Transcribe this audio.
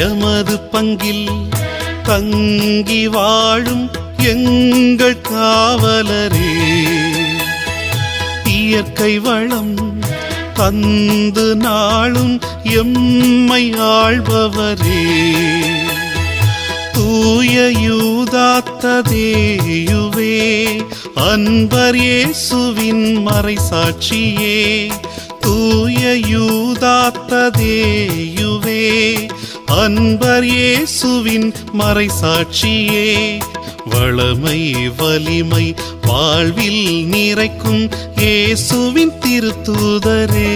எமது பங்கில் தங்கி வாழும் எங்கள் காவலரே, இயற்கை வளம் தந்து நாளும் எம்மை ஆள்பவரே, தூய யூதாத்ததேயுவே, அன்பர் இயேசுவின் மறைசாட்சியே, தூய யூதாத்ததேயுவே, அன்பர் இயேசுவின் மறைசாட்சியே, வளமை வலிமை வாழ்வில் நிறைக்கும் இயேசுவின் திருத்தூதரே.